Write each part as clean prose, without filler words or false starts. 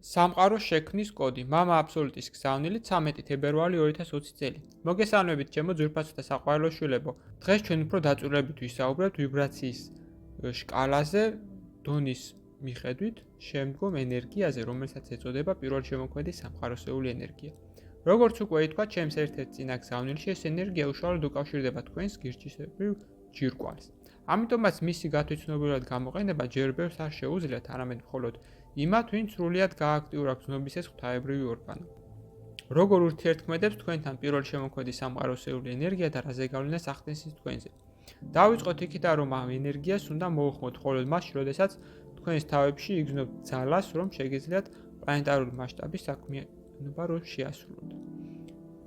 სამყაროს შექმნის კოდი. მამა აბსოლუტის გზავნილი 13 თებერვალი 2020 წელი. მოგესალმებით ჩემო ძვირფასო და საყვარელო შვილებო. დღეს ჩვენ უფრო დაწვრილებით ვისაუბრებთ ვიბრაციის შკალაზე, დონის მიხედვით, შემდგომ ენერგიაზე, რომელსაც ეწოდება პირველ შემოქმედი სამყაროსეული ენერგია. როგორც უკვე ითქვა, ჩემს ერთ-ერთ წინა გზავნილში ეს ენერგია უშუალოდ უკავშირდება თქვენს გირჩისებრივ ჯირკვალს. ამიტომაც მისი გათვითცნობიერად გამოყენება ჯერ ბევრს არ შეუძლიათ, არამედ მხოლოდ იმათ, ვინც სრულიად გააქტიურა გზნობის ეს ღვთაებრივი ორგანო. როგორ ურთიერთქმედებს თქვენთან პირველ შემოქმედი სამყაროსეული ენერგია და რა ზეგავლენას ახდენს ის თქვენზე. დავიწყოთ იქიდან, რომ ამ ენერგიას უნდა მოუხმოთ მხოლოდ მაშინ, როდესაც თქვენს თავებში იგრძნობთ ძალას, რომ შეგეძლიათ პლანეტარული მასშტაბის საქმიანობა რომ შეასრულოთ.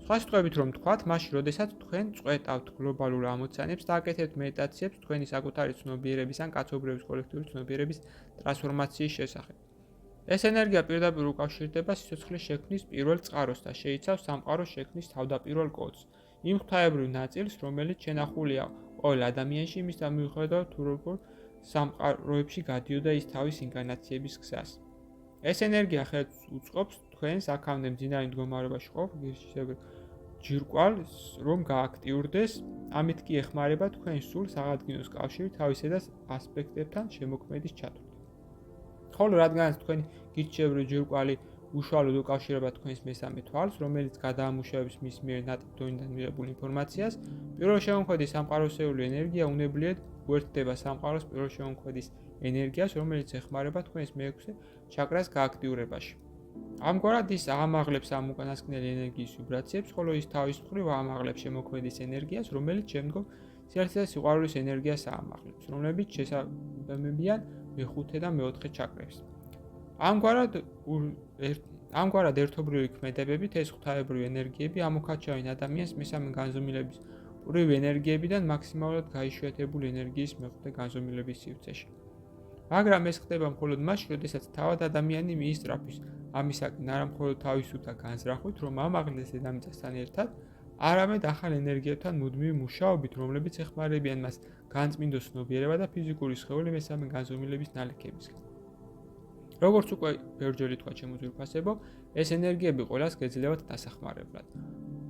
სხვა სიტყვებით რომ თქვათ, მაშინ, როდესაც თქვენ წყვეტავთ გლობალურ ამოცანებს და აკეთებთ მედიტაციებს თქვენი საკუთარი ცნობიერების ან კაცობრიობის კოლექტიური ცნობიერების ტრანსფორმაციის შესახებ. ეს ენერგია პირდაპირ უკავშირდება სიცოცხლის შექმნის პირველ წყაროს და შეიცავს სამყაროს შექმნის თავდაპირველ კოდს, იმ ღვთაებრივ ნაწილს, რომელიც შენახულია ყოველ ადამიანში იმის მიუხედავად თუ როგორ სამყაროებში გადიოდა ის თავის ინკარნაციების გზას. ეს ენერგია ხელს უწყობს თქვენს აქამდე მძინავ მდგომარეობაში ყოფ გირჩისებრივ ჯირკვალს, რომ გააქტიურდეს, ამით კი ეხმარება თქვენ სულ საღადგინოს კავშირი თავისედაც ასპექტებთან შემოქმედის ჩათვლით. ხოლო რადგანაც თქვენი გირჩისებრივი ჯირკვალი უშუალოდ უკავშირდება თქვენს მესამე თვალს, რომელიც გადაამუშავებს მის მიერ ნატიფ დონიდან მიღებულ ინფორმაციას, პირველ შემოქმედი სამყაროსეული ენერგია უნებლიეთ უერთდება სამყაროს პირველ შემოქმედის ენერგიას, რომელიც ეხმარება თქვენს მეექვსე ჩაკრას გააქტიურებაში. ამგვარად ის აამაღლებს ამ უკანასკნელი ენერგიის ვიბრაციებს, ხოლო ის თავის მხრივ აამაღლებს შემოქმედის ენერგიას, რომელიც შემდგომ სიარსებე და სიყვარულის ენერგიას აამაღლებს, რომლებიც შესაბამებიან მეხუთე და მეოთხე ჩაკრებს. ამგვარად ერთობლივი ქმედებებით ეს ღვთაებრივი ენერგიები ამოქაჩავენ ადამიანს მესამე განზომილების პრივი ენერგიებიდან მაქსიმალურად გაიშვიათებული ენერგიის მეხუთე განზომილების სივრცეში. მაგრამ ეს ხდება მხოლოდ მაშინ, როდესაც თავად ადამიანი მიისწრაფვის ამისაკენ არა მხოლოდ თავისუფთა განზრახვით, რომ ამაღლდეს დედამიწასთან ერთად, არამედ ახალ ენერგიებთან მუდმივი მუშაობით, რომლებიც ეხმარებიან მას განწმინდოს ცნობიერება და ფიზიკური სხეული მესამე განზომილების ნალექებისგან. როგორც უკვე ბევრჯერ ითქვა ჩემო ძვირფასებო, ეს ენერგიები ყველას გეძლევათ დასახმარებლად.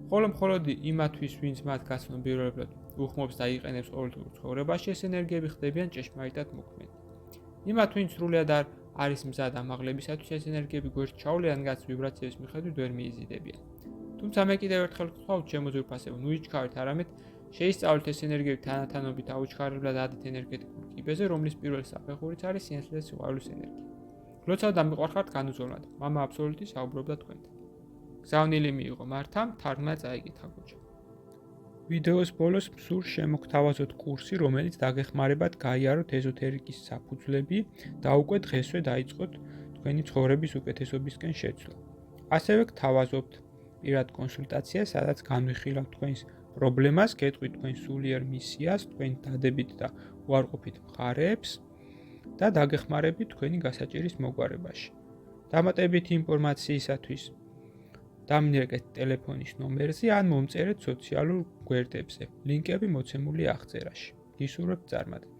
ხოლო მხოლოდ იმათვის, ვინც მათ გაცნობიერებლად უხმობს და იყენებს ყოველდღიურ ცხოვრებაში, ეს ენერგიები ხდებიან ჭეშმარიტად მოქმედი. იმათ, ვინც სრულიად არ არის მზად ამაღლებისათვის, ეს ენერგიები გვერდ ჩავლიან, რაც ვიბრაციების მიხედვით ვერ მიიზიდებიან. თუმცა მე კიდევ ერთხელ გთხოვთ ჩემო ძვირფასებო, ნუ იჩქარით, არამედ შეისწავლეთ ეს ენერგიები თანათანობით აუჩქარებლად ადით ენერგეტიკულ კიბეზე, რომლის პირველი საფეხურიც არის სინათლე და სიყვარულის ენერგია. გლოცავ და მიყვარხართ განუზომლად. მამა აბსოლუტი საუბრობდა თქვენთან. გზავნილი მიიღო მართამ, თარგმნა წაიკითხა გუჩა. ვიდეოს ბოლოს მსურს შემოგთავაზოთ კურსი, რომელიც დაგეხმარებათ გაიაროთ ეზოთერიკის საფუძვლები და უკვე დღესვე დაიწყოთ თქვენი ცხოვრების უკეთესობისკენ შეცვლა. ასევე გთავაზობთ პირად კონსულტაციას, სადაც განვიხილავთ თქვენს პრობლემას, გეტყვით თქვენ სულიერ მისიას, თქვენ დადებით და უარყოფით მხარეებს და დაგეხმარებით თქვენი გასაჭირის მოგვარებაში. დამატებითი ინფორმაციისათვის დამნერგეთ ტელეფონის ნომერზე ან მომწერეთ სოციალურ გვერდებზე. ლინკები მოცემულია აღწერაში. გისურვებთ წარმატებას.